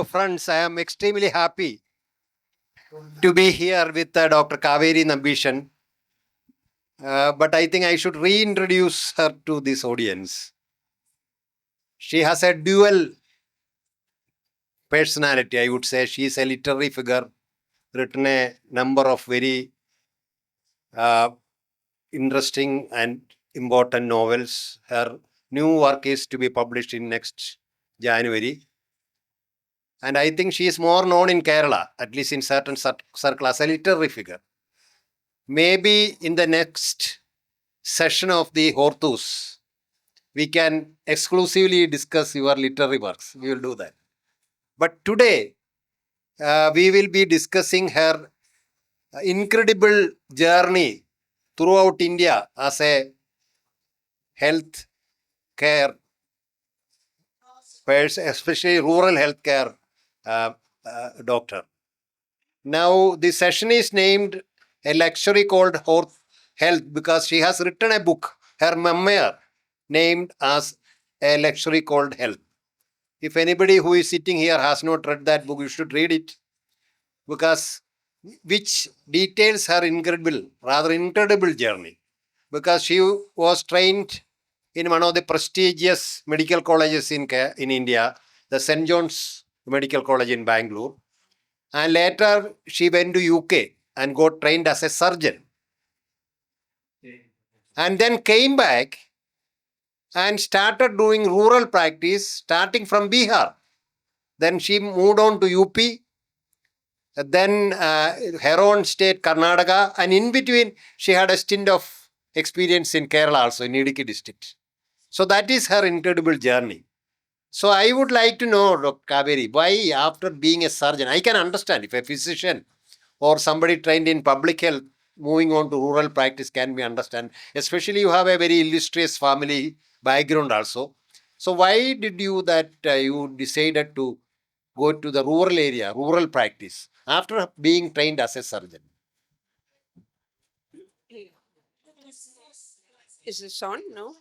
Friends, I am extremely happy to be here with Dr. Kavery Nambisan. But I think I should reintroduce her to this audience. She has a dual personality, I would say. She is a literary figure, written a number of very uh, interesting and important novels. Her new work is to be published in next January. And I think she is more known in Kerala, at least in certain circles, as a literary figure. Maybe in the next session of the Hortus, we can exclusively discuss your literary works. We will do that. But today, we will be discussing her incredible journey throughout India as a health care person, especially rural health care doctor. Now, the session is named a lecture called Health because she has written a book, her memoir, named as a lecture called Health. If anybody who is sitting here has not read that book, you should read it because which details her rather incredible journey. Because she was trained in one of the prestigious medical colleges in India, the St. John's Medical College in Bangalore. And later she went to UK and got trained as a surgeon. And then came back and started doing rural practice starting from Bihar. Then she moved on to UP, then her own state, Karnataka, and in between, she had a stint of experience in Kerala also, in Idukki district. So that is her incredible journey. So I would like to know, Dr. Kaveri, why after being a surgeon, I can understand if a physician or somebody trained in public health moving on to rural practice can be understand, especially you have a very illustrious family background also. So why did you you decided to go to the rural area, rural practice, after being trained as a surgeon? Is this on? No,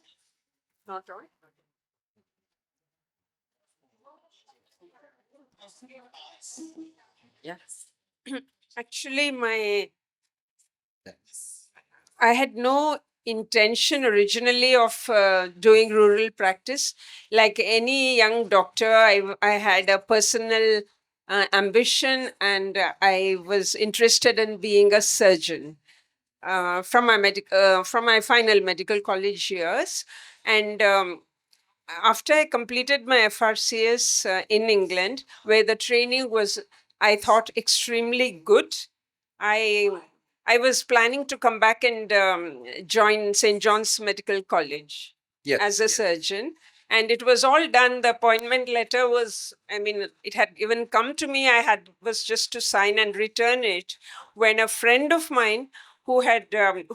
not on. Yeah. Actually, I had no intention originally of doing rural practice. Like any young doctor, I had a personal ambition, and I was interested in being a surgeon from my final medical college years. And after I completed my FRCS in England, where the training was, I thought, extremely good, I I was planning to come back and join St. John's Medical College as a surgeon. And it was all done. The appointment letter was, I mean, it had even come to me. Was just to sign and return it when a friend of mine who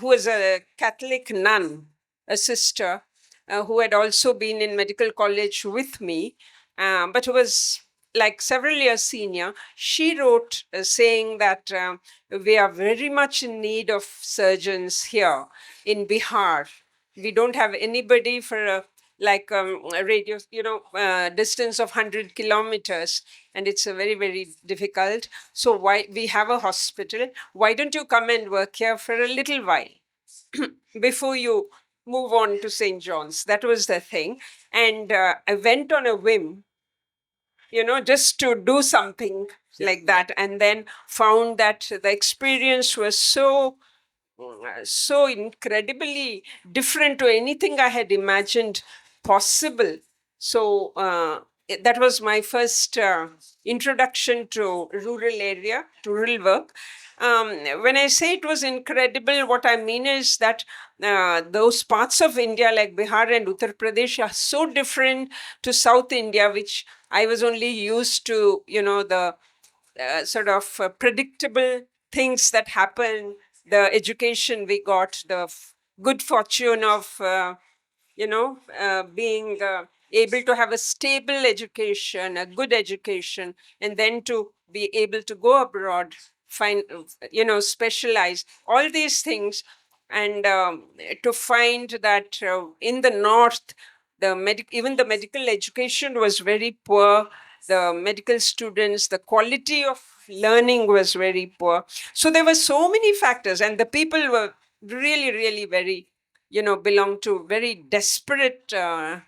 was a Catholic nun, a sister, who had also been in medical college with me, but who was like several years senior, she wrote saying that we are very much in need of surgeons here in Bihar. We don't have anybody for a radius, distance of 100 kilometers, and it's a very, very difficult. So why we have a hospital? Why don't you come and work here for a little while before you move on to St. John's? That was the thing. And I went on a whim, just to do something like that, and then found that the experience was so incredibly different to anything I had imagined possible. So that was my first introduction to rural work. When I say it was incredible, what I mean is that those parts of India like Bihar and Uttar Pradesh are so different to South India, which I was only used to, the sort of predictable things that happen, the education we got, the good fortune of, being able to have a stable education, a good education, and then to be able to go abroad, find, specialize, all these things. And to find that in the north, even the medical education was very poor, the medical students, the quality of learning was very poor. So there were so many factors, and the people were really, really very, belong to very desperate uh,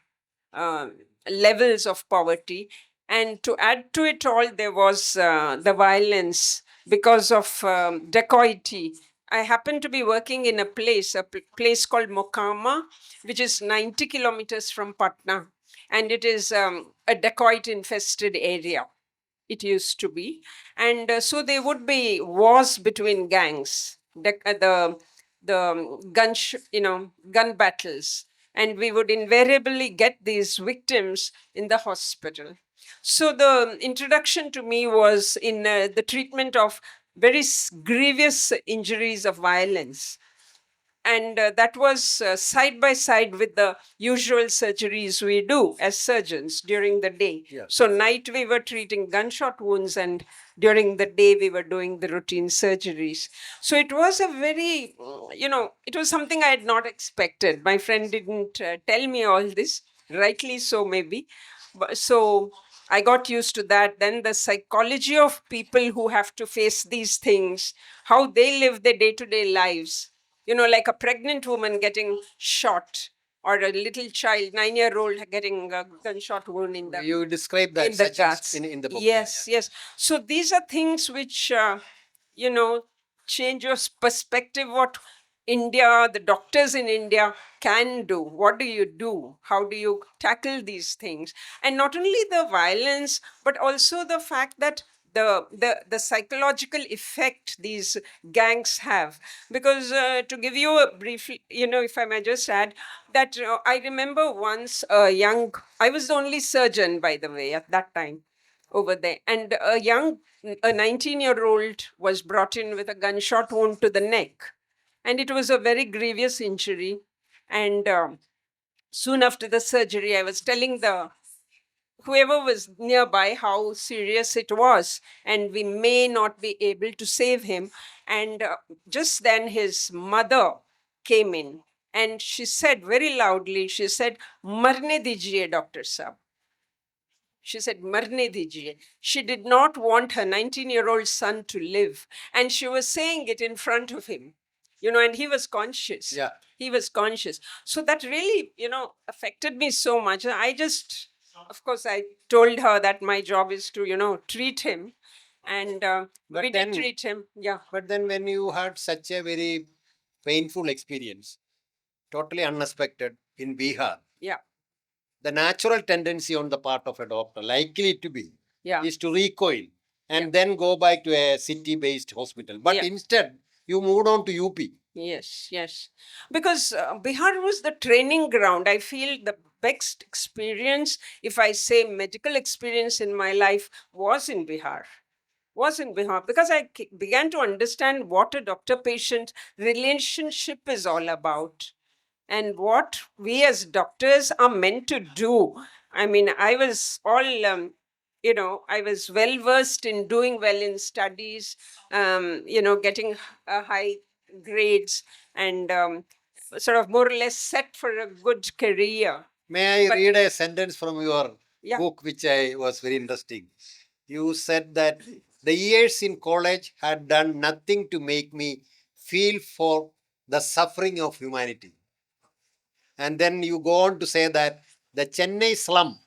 levels of poverty. And to add to it all, there was the violence because of dacoity. I happened to be working in a place called Mokama, which is 90 kilometers from Patna, and it is a dacoit infested area. It used to be. And so there would be wars between gangs, gun battles, and we would invariably get these victims in the hospital. So the introduction to me was in the treatment of very grievous injuries of violence, and that was side by side with the usual surgeries we do as surgeons during the day. Yes. So night we were treating gunshot wounds, and during the day we were doing the routine surgeries. So it was a very, it was something I had not expected. My friend didn't tell me all this, rightly so maybe. So I got used to that. Then the psychology of people who have to face these things, how they live their day-to-day lives, like a pregnant woman getting shot, or a little child, 9-year-old, getting a gunshot wound in the You describe that in the such guts. in the book. Yes, yes. So these are things which, you know, change your perspective. What India, the doctors in India can do. What do you do? How do you tackle these things? And not only the violence, but also the fact that the psychological effect these gangs have. Because to give you a brief, if I may just add, that I remember once I was the only surgeon, by the way, at that time over there. And a 19-year-old was brought in with a gunshot wound to the neck. And it was a very grievous injury. And soon after the surgery, I was telling whoever was nearby how serious it was, and we may not be able to save him. And just then his mother came in, and she said very loudly, she said, "Marne dijiye, Dr. Saab." She said, "Marne dijiye." She did not want her 19-year-old son to live. And she was saying it in front of him, and he was conscious. Yeah. He was conscious. So that really, affected me so much. Of course, I told her that my job is to, treat him. And But we then- did treat him. Yeah. But then when you had such a very painful experience, totally unexpected in Bihar, Yeah. the natural tendency on the part of a doctor, likely to be, Yeah. is to recoil and then go back to a city-based hospital. But Yeah. instead, you moved on to UP. Yes, yes. Because Bihar was the training ground. I feel the best experience, if I say medical experience in my life, was in Bihar. Because I began to understand what a doctor-patient relationship is all about, and what we as doctors are meant to do. I mean, I was I was well versed in doing well in studies, getting high grades, and sort of more or less set for a good career. May I But- read a sentence from your Yeah. book, which I was very interesting. You said that the years in college had done nothing to make me feel for the suffering of humanity. And then you go on to say that the Chennai slum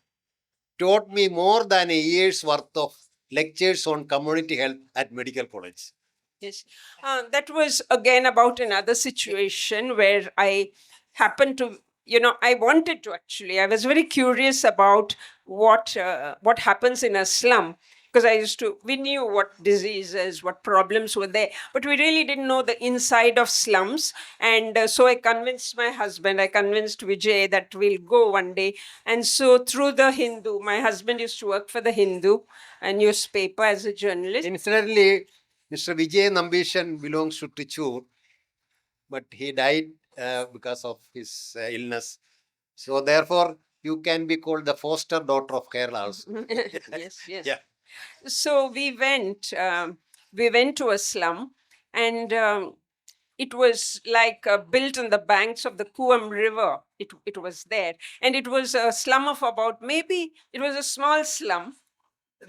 taught me more than a year's worth of lectures on community health at medical college. Yes. That was again about another situation where I happened to, I wanted to actually, I was very curious about what happens in a slum, because we knew what diseases, what problems were there, but we really didn't know the inside of slums. And so I convinced my husband, I convinced Vijay that we'll go one day. And so through the Hindu, my husband used to work for the Hindu, a newspaper, as a journalist. Incidentally, Mr. Vijay Nambisan belongs to Trichur, but he died because of his illness. So therefore, you can be called the foster daughter of Kerala also. Yes, yes. Yeah. So we went to a slum, and it was like built on the banks of the Kuam River. It was there, and it was a slum of about, maybe it was a small slum,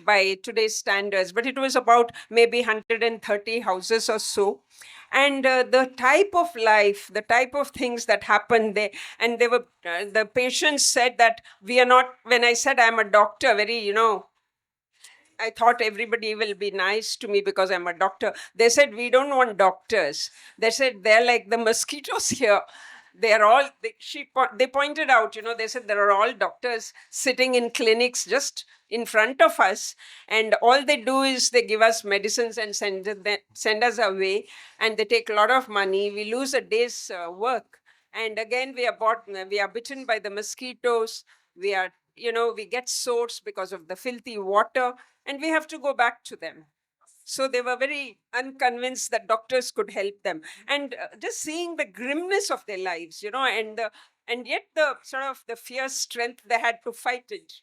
by today's standards, but it was about maybe 130 houses or so. And the type of life, the type of things that happened there, and they were, the patients said that we are not, when I said I'm a doctor, very, I thought everybody will be nice to me because I'm a doctor. They said, we don't want doctors. They said, they're like the mosquitoes here. They're all, they pointed out, they said there are all doctors sitting in clinics just in front of us. And all they do is they give us medicines and send us away. And they take a lot of money. We lose a day's work. And again, we are bitten by the mosquitoes. We are, we get sores because of the filthy water, and we have to go back to them. So they were very unconvinced that doctors could help them. And just seeing the grimness of their lives, and yet the sort of the fierce strength they had to fight it.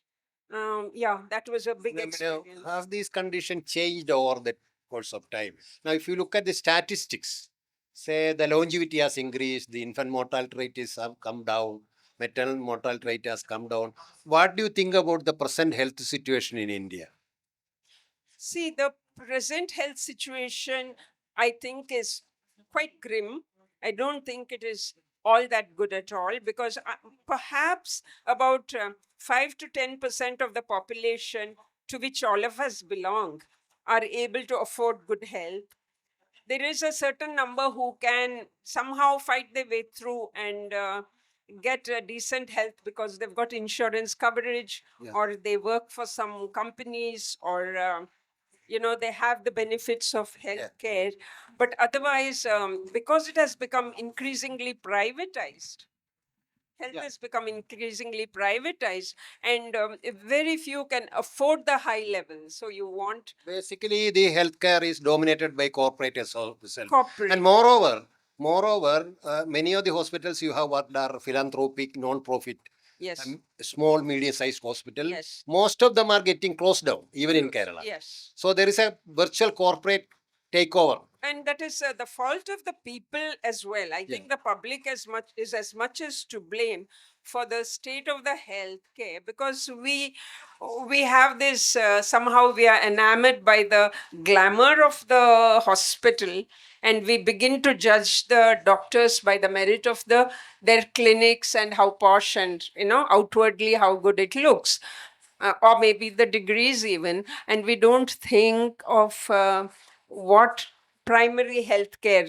Yeah, that was a big experience. Have these conditions changed over the course of time? Now, if you look at the statistics, say the longevity has increased, the infant mortality rate have come down, maternal mortality rate has come down. What do you think about the present health situation in India? See, the present health situation, I think, is quite grim. I don't think it is all that good at all, because perhaps about 5 to 10% of the population to which all of us belong are able to afford good health. There is a certain number who can somehow fight their way through and get a decent health because they've got insurance coverage, Yeah. or they work for some companies, or they have the benefits of healthcare. But otherwise, because it has become increasingly privatized, health Yeah. has become increasingly privatized, and very few can afford the high level. So you want Basically, the healthcare is dominated by corporates itself. corporate. And moreover, many of the hospitals you have what are philanthropic, non-profit, Yes. Small, medium-sized hospital. Yes. Most of them are getting closed down, even in Kerala. Yes. So there is a virtual corporate takeover. And that is the fault of the people as well. I think the public is as much as to blame for the state of the healthcare, because we have this, somehow we are enamored by the glamour of the hospital, and we begin to judge the doctors by the merit of their clinics and how posh and outwardly how good it looks, or maybe the degrees even, and we don't think of what primary health care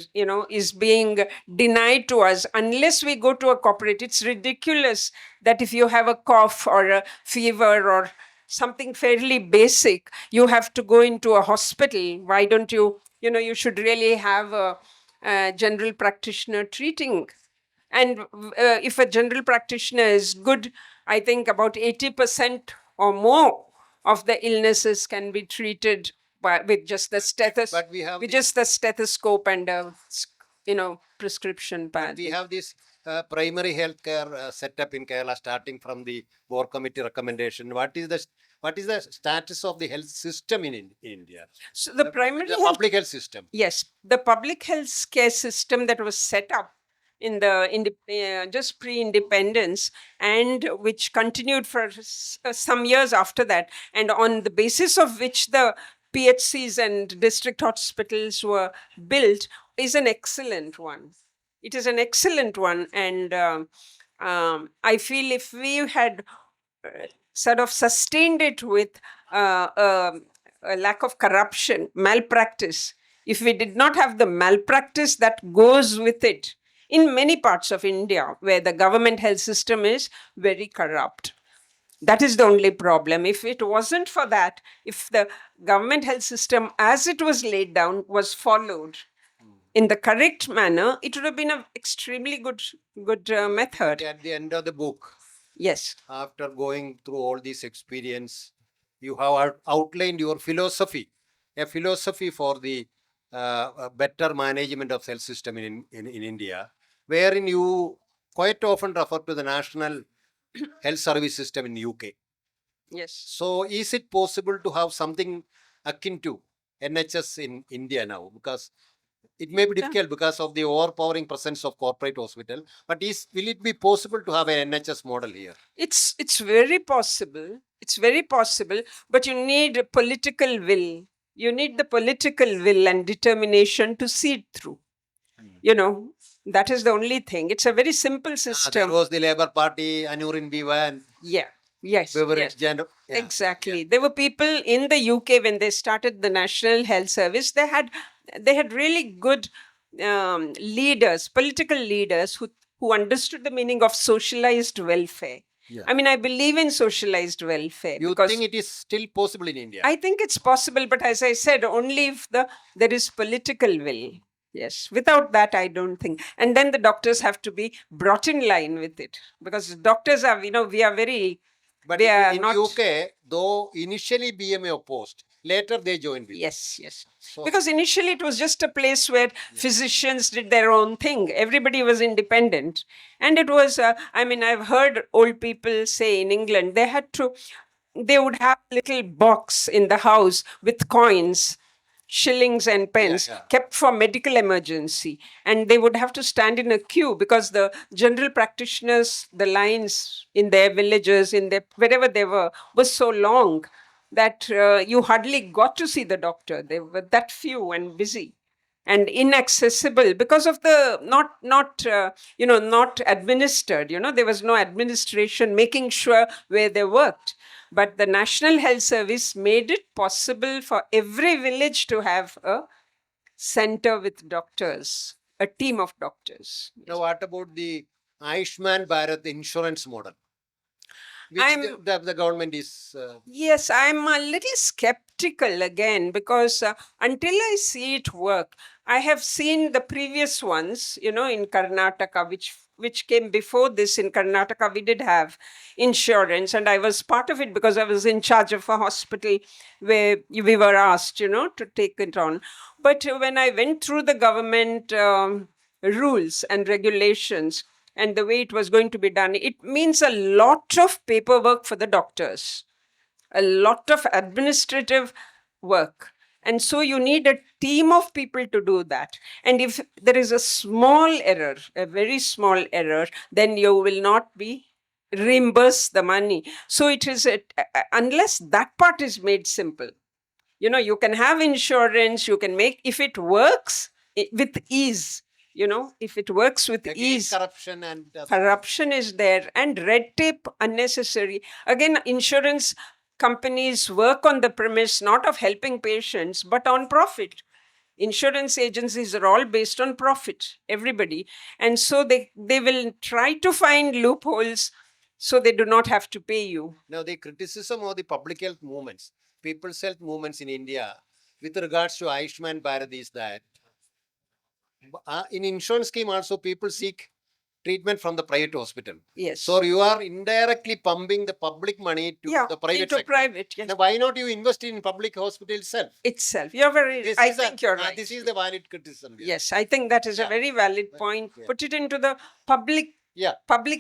is being denied to us unless we go to a corporate. It's ridiculous that if you have a cough or a fever or something fairly basic, you have to go into a hospital. Why don't you should really have a general practitioner treating. And if a general practitioner is good, I think about 80% or more of the illnesses can be treated with just the But we have just the stethoscope and prescription pad. we have this primary healthcare setup in Kerala, starting from the board committee recommendation. What is the status of the health system in India? So the primary The health, public health system. yes, the public health care system that was set up in the just pre-independence, and which continued for some years after that, and on the basis of which the PHCs and district hospitals were built, is an excellent one. It is an excellent one, and I feel if we had sort of sustained it with a lack of corruption, malpractice, if we did not have the malpractice that goes with it in many parts of India, where the government health system is very corrupt. That is the only problem. If it wasn't for that, if the government health system as it was laid down was followed in the correct manner, it would have been an extremely good method. At the end of the book, Yes. after going through all this experience, you have outlined your philosophy, a philosophy for the better management of health system in India, wherein you quite often refer to the national health service system in UK. Yes. So is it possible to have something akin to NHS in India now? Because it may be difficult because of the overpowering presence of corporate hospital. But will it be possible to have an NHS model here? It's very possible. It's very possible, but you need a political will. You need the political will and determination to see it through. You know, that is the only thing. It's a very simple There system. was the Labour Party, Anurin Vivan, Yeah. Yes. Beverage Yes. Gender. Yeah. Exactly. There were people in the UK when they started the National Health Service. They had really good leaders, political leaders who understood the meaning of socialized welfare. Yeah. I mean, I believe in socialized welfare. You because think it is still possible in India? I think it's possible, but as I said, only if there is political will. Yes. Without that, I don't think. And then the doctors have to be brought in line with it, because doctors are, we are very. But They are in not. UK, though initially BMA opposed, later they joined with. Yes, yes. So- Because initially it was just a place where physicians did their own thing. Everybody was independent. And it was, I've heard old people say in England, they would have a little box in the house with coins, shillings and pence, yeah. kept for medical emergency. And they would have to stand in a queue because the general practitioners, the lines in their villages, wherever they were, was so long that you hardly got to see the doctor. They were that few and busy and inaccessible because of the not administered. There was no administration making sure where they worked. But the National Health Service made it possible for every village to have a center with doctors, a team of doctors. Now, what about the Ayushman Bharat insurance model? Which I'm- the government is. Yes, I'm a little skeptical again because until I see it work, I have seen the previous ones, in Karnataka, which came before this. In Karnataka, we did have insurance, and I was part of it because I was in charge of a hospital where we were asked, to take it on. But when I went through the government rules and regulations, and the way it was going to be done, it means a lot of paperwork for the doctors, a lot of administrative work. And so you need a team of people to do that. And if there is a small error, a very small error, then you will not be reimbursed the money. So it is, unless that part is made simple, you can have insurance, you can make, if it works with ease, if it works with Again, ease. corruption and. Corruption is there and red tape unnecessary. Again, insurance companies work on the premise not of helping patients, but on profit. Insurance agencies are all based on profit, everybody. And so they will try to find loopholes so they do not have to pay you. Now, the criticism of the public health movements, people's health movements in India, with regards to Ayushman Bharat is that in insurance scheme also people seek treatment from the private hospital. Yes. So you are indirectly pumping the public money to the private into sector. private, yes. Now, why not you invest in public hospital itself? Itself. You're very, I think you're right. This is the valid criticism. Yes, I think that is a very valid point. Yeah. Put it into the public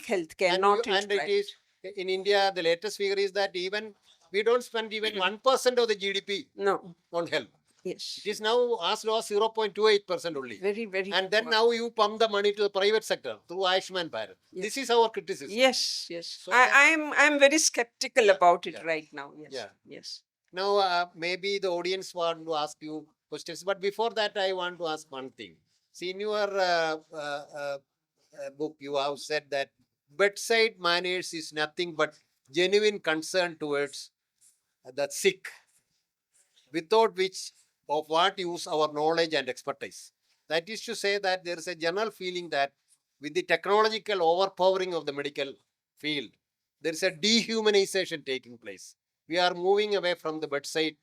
health care, And, not and it is in India, the latest figure is that even we don't spend even 1% of the GDP No. on health. Yes. It is now as low as 0.28% only. Very, very. And then now you pump the money to the private sector through Ayushman Bharat. Yes. This is our criticism. Yes, yes. So I'm very skeptical about it right now. Yes. Yeah. Yes. Now, maybe the audience want to ask you questions, but before that, I want to ask one thing. See, in your book, you have said that bedside manners is nothing but genuine concern towards the sick, without which of what use our knowledge and expertise. That is to say that there is a general feeling that with the technological overpowering of the medical field, there is a dehumanization taking place. We are moving away from the bedside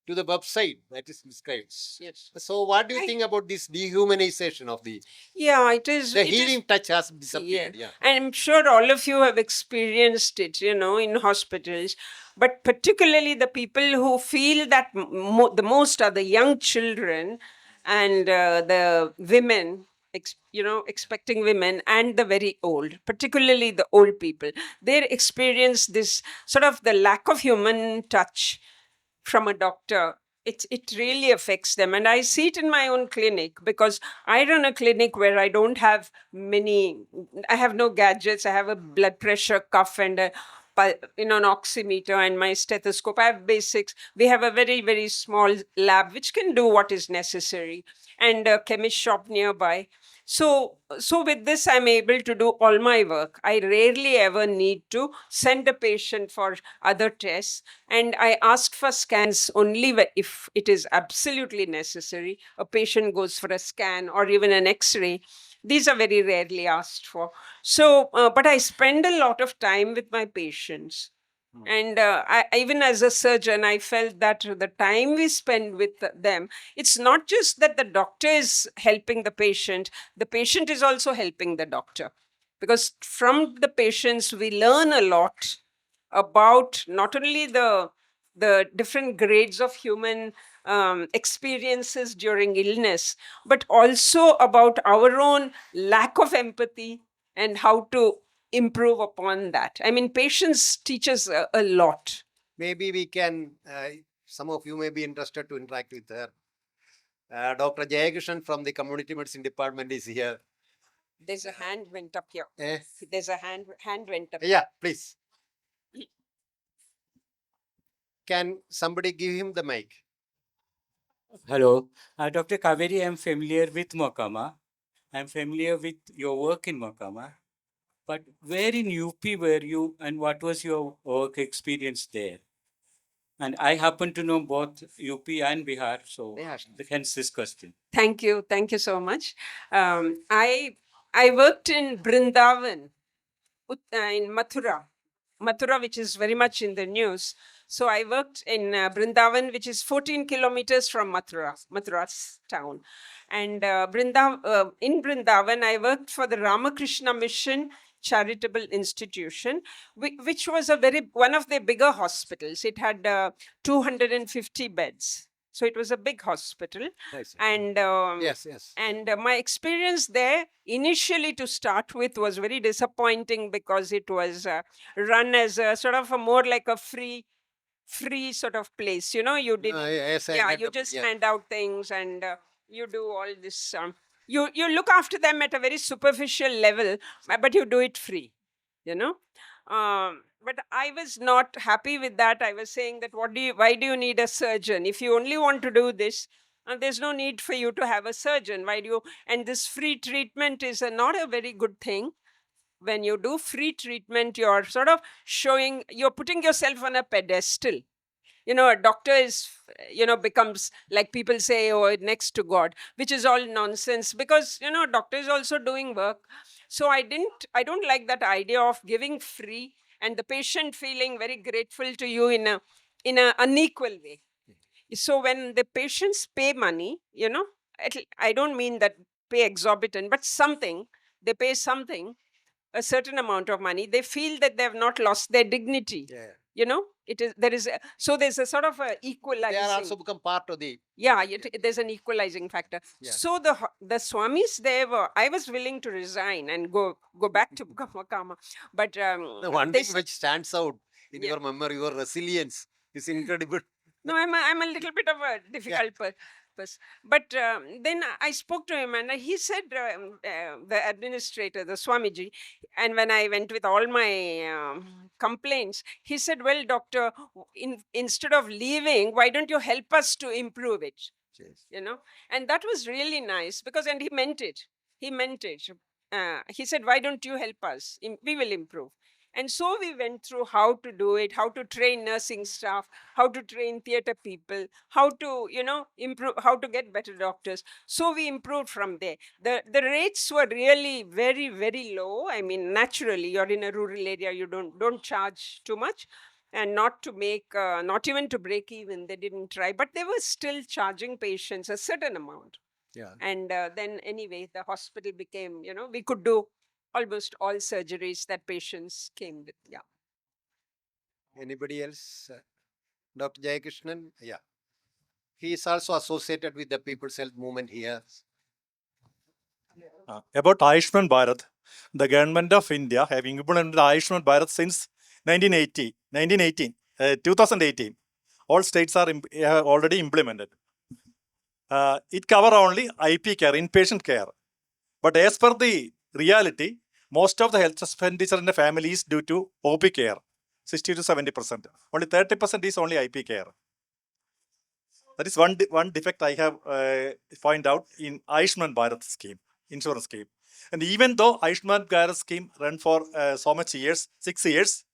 to the website that is described. Yes. So what do you think about this dehumanization of the It is. the healing touch has disappeared? Yeah. I'm sure all of you have experienced it, in hospitals. But particularly the people who feel that the most are the young children and the women, expecting women, and the very old, particularly the old people. They experience this sort of the lack of human touch from a doctor. It really affects them. And I see it in my own clinic because I run a clinic where I don't have I have no gadgets. I have a blood pressure cuff and a an oximeter and my stethoscope. I have basics. We have a very, very small lab which can do what is necessary, and a chemist shop nearby. So with this, I'm able to do all my work. I rarely ever need to send a patient for other tests, and I ask for scans only if it is absolutely necessary. A patient goes for a scan or even an X-ray. These are very rarely asked for. But I spend a lot of time with my patients. And even as a surgeon, I felt that the time we spend with them, it's not just that the doctor is helping the patient is also helping the doctor. Because from the patients, we learn a lot about not only the different grades of human experiences during illness, but also about our own lack of empathy and how to improve upon that. I mean, patience teaches a lot. Maybe we can, some of you may be interested to interact with her. Dr. Jayakrishnan from the Community Medicine Department is here. There's a hand went up here. Eh? There's a hand went up. Yeah, please. Can somebody give him the mic? Hello, Dr. Kavery, I'm familiar with Mokama. I'm familiar with your work in Mokama. But where in UP were you and what was your work experience there? And I happen to know both UP and Bihar, so Yeah. hence this question. Thank you so much. I worked in Brindavan, in Mathura, which is very much in the news. So I worked in Brindavan, which is 14 kilometers from Mathura's town. And in Brindavan, I worked for the Ramakrishna Mission Charitable Institution, which was one of the bigger hospitals. It had 250 beds. So it was a big hospital. Nice. And Yes. and my experience there initially to start with was very disappointing because it was run as a sort of a more like a free sort of place. You did Yes, you just hand out things and you do all this. You look after them at a very superficial level, but you do it free. You know. But I was not happy with that. I was saying that why do you need a surgeon? If you only want to do this, there's no need for you to have a surgeon. Why do you? And this free treatment is not a very good thing. When you do free treatment, you're sort of you're putting yourself on a pedestal. A doctor is, becomes, like people say, oh, next to God, which is all nonsense because, doctor is also doing work. So I don't like that idea of giving free and the patient feeling very grateful to you in a unequal way. So when the patients pay money, I don't mean that pay exorbitant, but they pay something, a certain amount of money, they feel that they have not lost their dignity. Yeah. There's a sort of a equalizing. They are also become part of the. There's an equalizing factor. Yeah. So the swamis I was willing to resign and go back to Mokama, but The one thing which stands out in your memory, your resilience is incredible. No, I'm a little bit of a difficult person. But then I spoke to him and he said, the administrator, the Swamiji, and when I went with all my complaints, he said, well, doctor, instead of leaving, why don't you help us to improve it? Yes. And that was really nice and he meant it. He said, why don't you help us? We will improve. And so we went through how to do it, how to train nursing staff, how to train theater people, how to, improve, how to get better doctors. So we improved from there. The rates were really very, very low. I mean, naturally, you're in a rural area, you don't charge too much. And not even to break even, they didn't try. But they were still charging patients a certain amount. Yeah. And then anyway, the hospital became, we could do almost all surgeries that patients came with. Yeah. Anybody else? Dr. Jayakrishnan? Yeah. He is also associated with the People's Health Movement here. About Ayushman Bharat, the government of India have implemented Ayushman Bharat since 2018. All states are already implemented. It covers only IP care, inpatient care. But as per the reality, most of the health expenditure in the family is due to OP care. 60 to 70%. Only 30% is only IP care. That is one defect I have find out in Ayushman Bharat scheme, insurance scheme. And even though Ayushman Bharat scheme run for so much years, 6 years,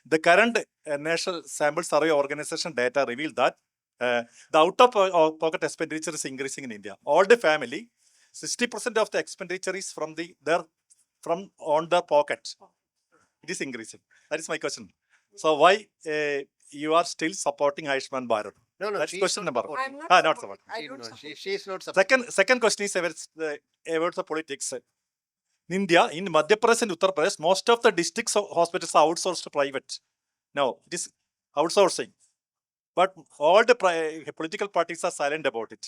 the current National Sample Survey Organization data reveal that the out-of-pocket expenditure is increasing in India. All the family, 60% of the expenditure is from on the pocket. It is increasing. That is my question. So why you are still supporting Ayushman Bharat? No, That's she's question number one. I'm not Not supporting. supporting. I don't support. She's not supporting. Second question is about the politics. In India, in Madhya Pradesh and Uttar Pradesh, most of the districts hospitals are outsourced to private. No, it is outsourcing. But all the political parties are silent about it.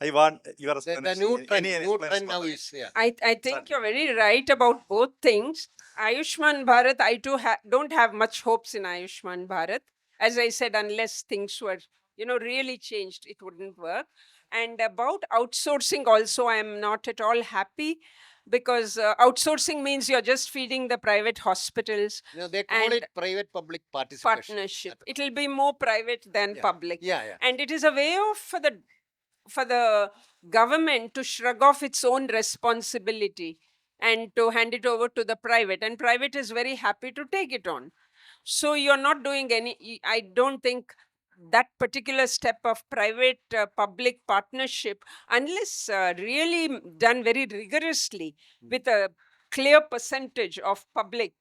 I want your The explanation. new trend, Any new explanation trend now for that? is, yeah. I think you're very right about both things. Ayushman Bharat, I too don't have much hopes in Ayushman Bharat. As I said, unless things were, really changed, it wouldn't work. And about outsourcing also, I am not at all happy because outsourcing means you're just feeding the private hospitals. They call And it private-public participation. partnership. It will be more private than Yeah. public. Yeah. And it is a way of for the government to shrug off its own responsibility and to hand it over to the private, and private is very happy to take it on. So you're not doing I don't think that particular step of private public partnership, unless really done very rigorously with a clear percentage of public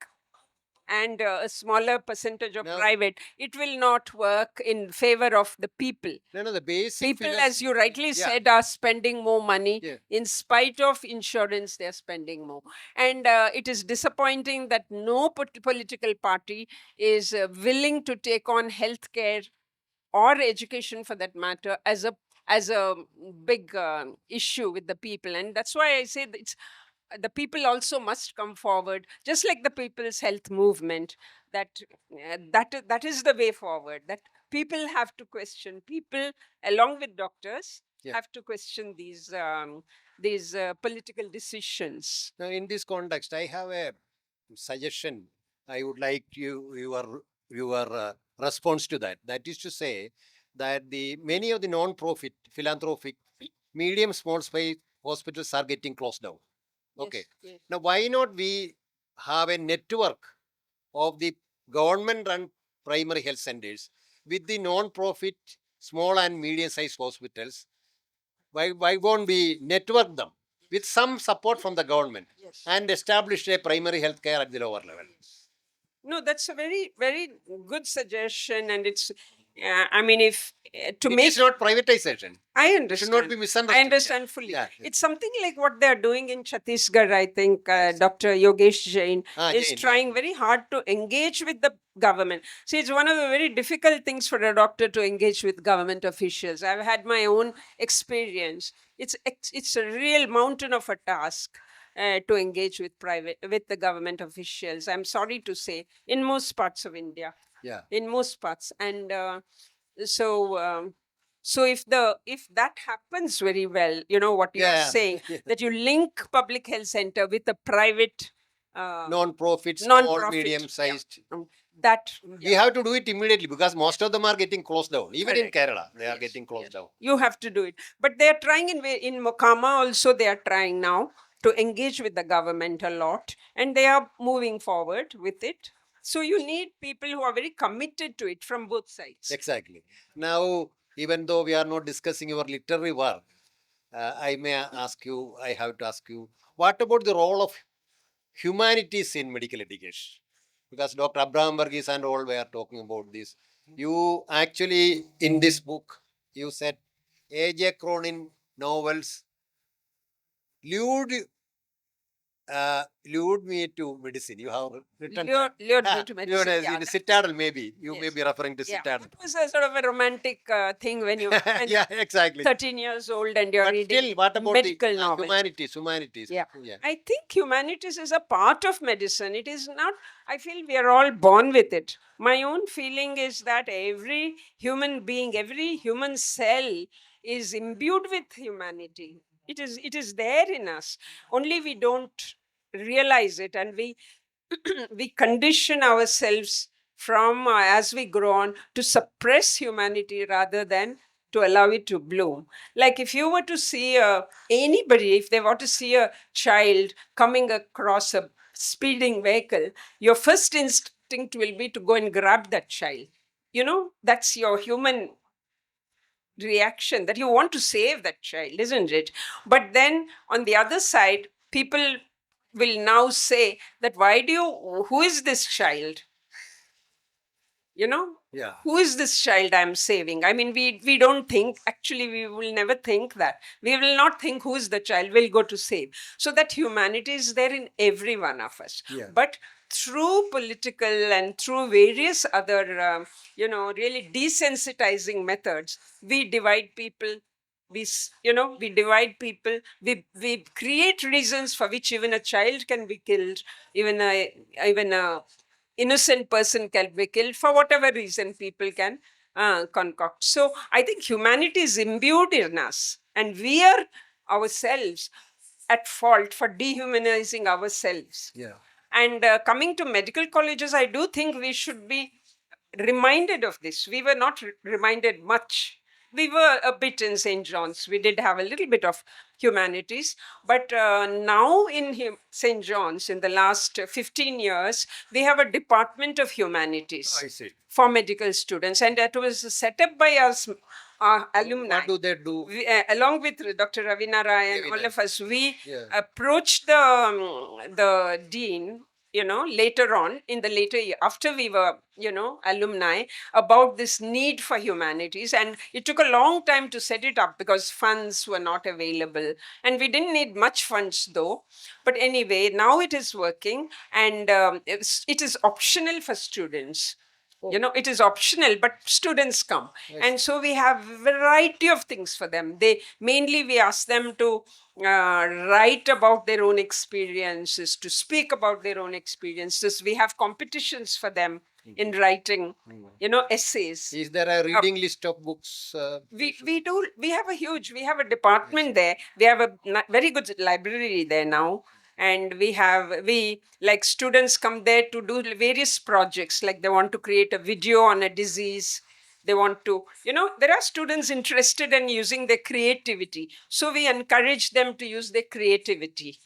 and a smaller percentage of No. private, it will not work in favor of the people. No, the basic People, philosophy- as you rightly Yeah. said, are spending more money. Yeah. In spite of insurance, they're spending more. And it is disappointing that no political party is willing to take on healthcare or education, for that matter, as a big issue with the people. And that's why I say that the people also must come forward, just like the people's health movement, that that is the way forward, that people have to question, people along with doctors Yeah. have to question these political decisions. Now, in this context, I have a suggestion. I would like your response to that. That is to say that many of the non-profit, philanthropic, medium, small space hospitals are getting closed down. Okay. Yes. Now, why not we have a network of the government-run primary health centers with the non-profit, small and medium-sized hospitals? Why won't we network them with some support from the government Yes. and establish a primary health care at the lower level? No, that's a very, very good suggestion, and it's I mean, if to It make is not privatization. I It should understand. not be misunderstood. I understand fully. Yeah. It's something like what they're doing in Chhattisgarh, I think. Dr. Yogesh Jain is Jain, trying very hard to engage with the government. See, it's one of the very difficult things for a doctor to engage with government officials. I've had my own experience. It's a real mountain of a task to engage with the government officials. I'm sorry to say, in most parts of India. Yeah. In most parts, and so if that happens very well, what you are Yeah. saying, that you link public health center with a private Non-profit, small, non-profit, medium-sized. that We have to do it immediately because most of them are getting closed down. Even in Correct. Kerala, they are getting closed down. you have to do it. But they are trying in Mokama also. They are trying now to engage with the government a lot, and they are moving forward with it. So you need people who are very committed to it from both sides. Exactly. Now, even though we are not discussing your literary work, I have to ask you, what about the role of humanities in medical education? Because Dr. Abraham Varghese and all were talking about this. You actually, in this book, you said A.J. Cronin novels lured me to medicine. You have written Lured me to medicine. lured us Yeah, in that- Citadel, maybe. You may Yes. be referring to Yeah, Citadel. that was a sort of a romantic thing when you when Yeah, exactly. 13 years old and you're But reading still, what about medical the novels. humanities? Yeah. I think humanities is a part of medicine. It is not, I feel we are all born with it. My own feeling is that every human being, every human cell is imbued with humanity. It is there in us. Only we don't realize it, and we we condition ourselves from as we grow on to suppress humanity rather than to allow it to bloom. Like if you were to see anybody, if they were to see a child coming across a speeding vehicle, your first instinct will be to go and grab that child. You know, that's your human reaction, that you want to save that child, isn't it? But then on the other side, people will now say that who is this child? You know, Yeah. who is this child I'm saving? I mean, we don't think, actually, we will never think that. We will not think who is the child, we'll go to save. So that humanity is there in every one of us. Yeah. But through political and through various other, really desensitizing methods, we divide people. We divide people. We create reasons for which even a child can be killed, even a innocent person can be killed for whatever reason people can concoct. So I think humanity is imbued in us, and we are ourselves at fault for dehumanizing ourselves. Yeah. And coming to medical colleges, I do think we should be reminded of this. We were not reminded much. We were a bit in St. John's. We did have a little bit of humanities. But now in St. John's, in the last 15 years, we have a department of humanities I see. for medical students. And that was set up by us, alumni. What do they do? Along with Dr. Ravi Narayan, all of us, we Yeah. approached the dean, later on in the later year, after we were, alumni, about this need for humanities. And it took a long time to set it up because funds were not available. And we didn't need much funds though. But anyway, now it is working, and it is optional for students. It is optional, but students come. And so we have variety of things for them. We ask them to write about their own experiences, to speak about their own experiences. We have competitions for them in writing, essays. Is there a reading list of books? We have a department there. We have a very good library there now. And we like students come there to do various projects, like they want to create a video on a disease. They want to, there are students interested in using their creativity. So we encourage them to use their creativity.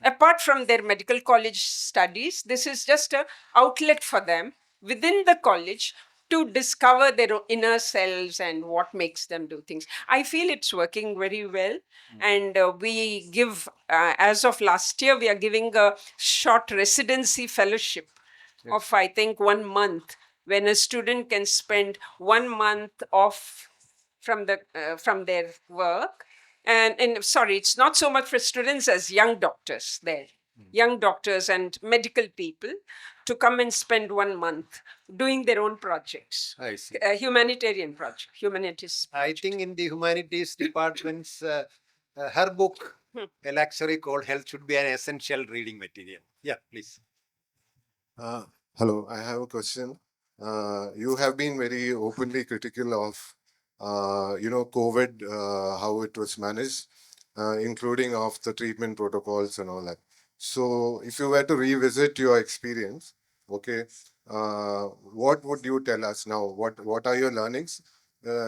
Apart from their medical college studies, this is just an outlet for them within the college to discover their inner selves and what makes them do things. I feel it's working very well. And we give, as of last year, we are giving a short residency fellowship of, I think, 1 month, when a student can spend 1 month off from their work. And sorry, it's not so much for students as young doctors there. Young doctors and medical people to come and spend 1 month doing their own projects. I see. Humanitarian project, humanities. I think in the humanities departments, her book, a lecture called Health Should Be an Essential Reading Material. Yeah, please. Hello, I have a question. You have been very openly critical of, COVID, how it was managed, including of the treatment protocols and all that. So, if you were to revisit your experience, okay, what would you tell us now? What are your learnings?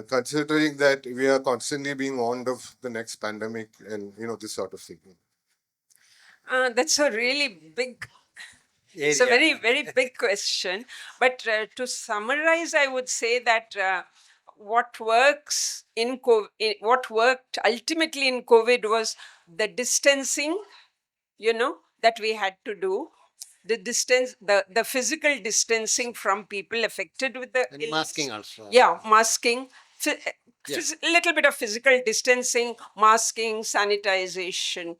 Considering that we are constantly being warned of the next pandemic and this sort of thing. That's a really big It's a very, very big question. But to summarize, I would say that what worked ultimately in COVID was the distancing, that we had to do. The distance, the physical distancing from people affected with the And illness. masking also. Yeah, masking. Yeah. Little bit of physical distancing, masking, sanitization.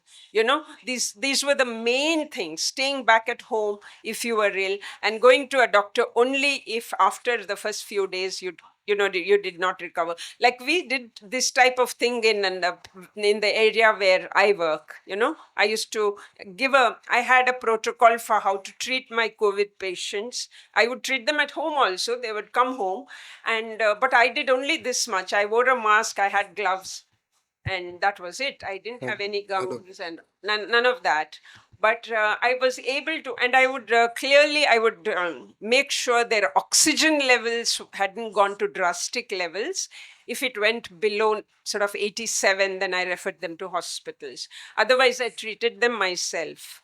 These were the main things. Staying back at home if you were ill, and going to a doctor only if after the first few days you did not recover. Like we did this type of thing in the area where I work. I used to I had a protocol for how to treat my COVID patients. I would treat them at home also. They would come home, and but I did only this much. I wore a mask, I had gloves, and that was it. I didn't have any gowns and none of that. But I was able to, and I would make sure their oxygen levels hadn't gone to drastic levels. If it went below sort of 87, then I referred them to hospitals. Otherwise, I treated them myself,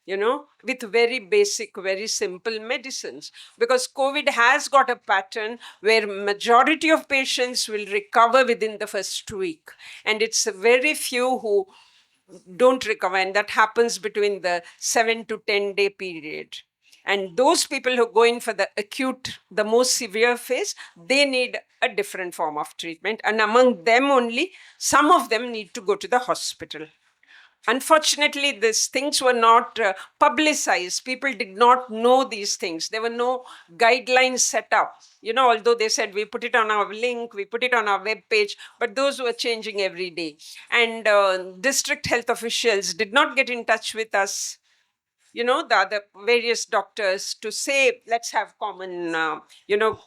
with very basic, very simple medicines. Because COVID has got a pattern where majority of patients will recover within the first week. And it's very few who don't recover, and that happens between the 7 to 10 day period. And those people who go in for the acute, the most severe phase, they need a different form of treatment. And among them only, some of them need to go to the hospital. Unfortunately, these things were not publicized. People did not know these things. There were no guidelines set up. Although they said we put it on our link, we put it on our web page, but those were changing every day. And district health officials did not get in touch with us, the other various doctors, to say, let's have common,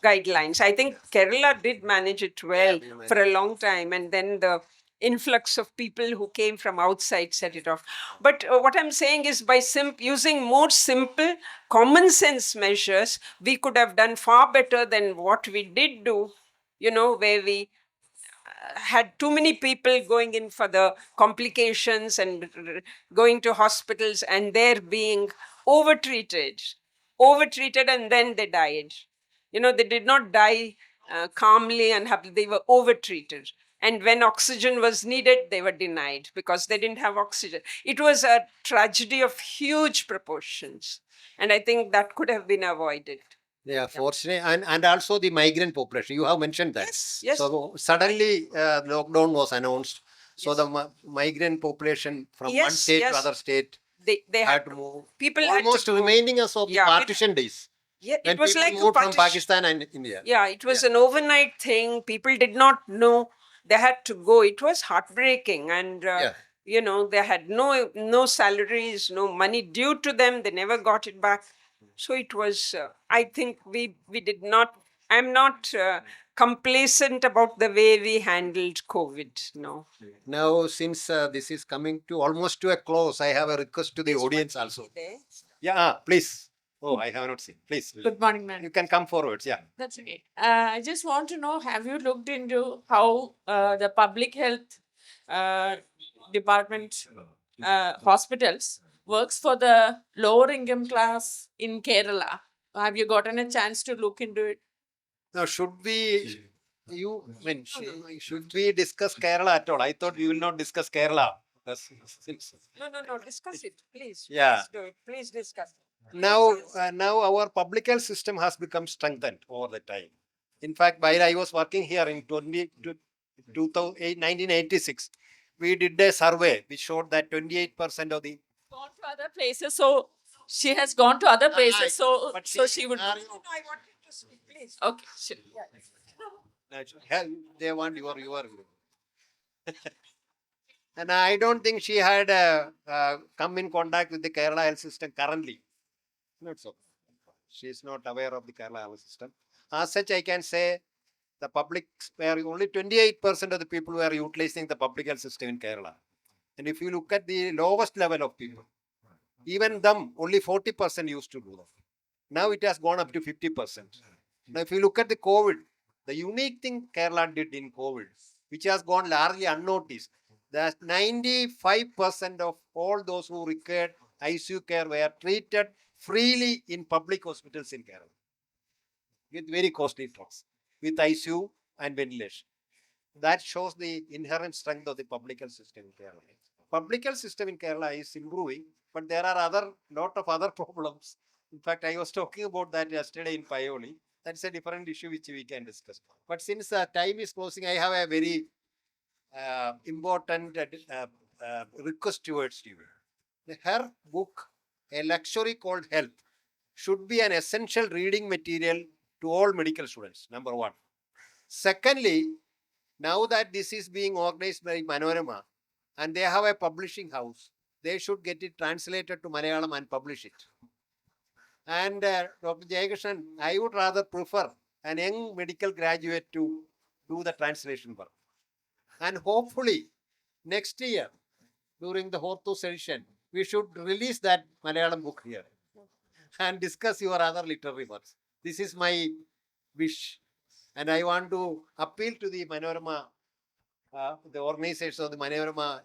guidelines. I think Kerala did manage it well for a long time. And then the influx of people who came from outside set it off. But what I'm saying is, by using more simple, common sense measures, we could have done far better than what we did do, where we had too many people going in for the complications and going to hospitals, and they're being overtreated, and then they died. They did not die calmly and happily, they were overtreated. And when oxygen was needed, they were denied because they didn't have oxygen. It was a tragedy of huge proportions. And I think that could have been avoided. Yeah, fortunately, and also the migrant population. You have mentioned that. Yes. So suddenly lockdown was announced. So the migrant population from one Yes, state yes. to other state They had to move. People Almost had to go. remaining as of the Yeah, partition days. Yeah, When it was people like a moved from partition. Pakistan and India. Yeah, it was an overnight thing. People did not know they had to go. It was heartbreaking, and they had no salaries, no money due to them. They never got it back. So it was. I think we did not. I'm not complacent about the way we handled COVID. No. Now, since this is coming to almost to a close, I have a request to the audience also. Yeah, please. Oh, I have not seen. Please. Good morning, ma'am. You can come forwards. Yeah. That's okay. I just want to know, have you looked into how the public health department hospitals works for the lower income class in Kerala? Have you gotten a chance to look into it? Now, should we discuss Kerala at all? I thought we will not discuss Kerala. No. Discuss it, please. Yeah. Please do it. Please discuss. Now our public health system has become strengthened over the time. In fact, while I was working here in 1986, we did a survey which showed that 28% of the Gone to other places, so she has gone to other places, so but she would. No, I wanted to speak, please. Okay, sure. they want your and I don't think she had come in contact with the Kerala health system currently. Not so. She is not aware of the Kerala health system. As such, I can say the public were only 28% of the people were utilizing the public health system in Kerala. And if you look at the lowest level of people, even them, only 40% used to do that. Now it has gone up to 50%. Now, if you look at the COVID, the unique thing Kerala did in COVID, which has gone largely unnoticed, that 95% of all those who required ICU care were treated freely in public hospitals in Kerala with very costly drugs, with ICU and ventilation. That shows the inherent strength of the public health system in Kerala. Public health system in Kerala is improving, but there are lot of other problems. In fact, I was talking about that yesterday in Paioli. That's a different issue which we can discuss. But since time is closing, I have a very important request towards you. Her book, a luxury called Health, should be an essential reading material to all medical students, number one. Secondly, now that this is being organized by Manorama and they have a publishing house, they should get it translated to Malayalam and publish it. And Dr. Jayakrishnan, I would rather prefer an young medical graduate to do the translation work. And hopefully, next year, during the Hortus edition, we should release that Malayalam book here and discuss your other literary works. This is my wish. And I want to appeal to the Manorama, the organizers of the Manorama,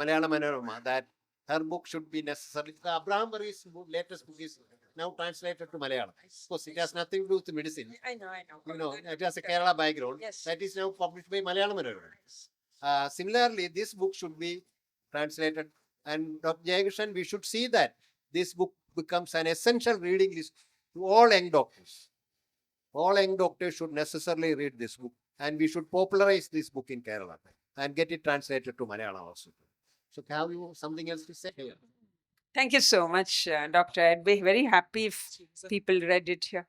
Malayalam Manorama, that her book should be necessary. The Abraham Murray's latest book is now translated to Malayalam. Of course, it has nothing to do with medicine. I know. You know, it has a Kerala background. Yes. That is now published by Malayalam Manorama. Similarly, this book should be translated. And Dr. Jayakrishan, we should see that this book becomes an essential reading list to all young doctors. All young doctors should necessarily read this book. And we should popularize this book in Kerala and get it translated to Malayalam also. So have you something else to say here? Thank you so much, Doctor. I'd be very happy if people read it here.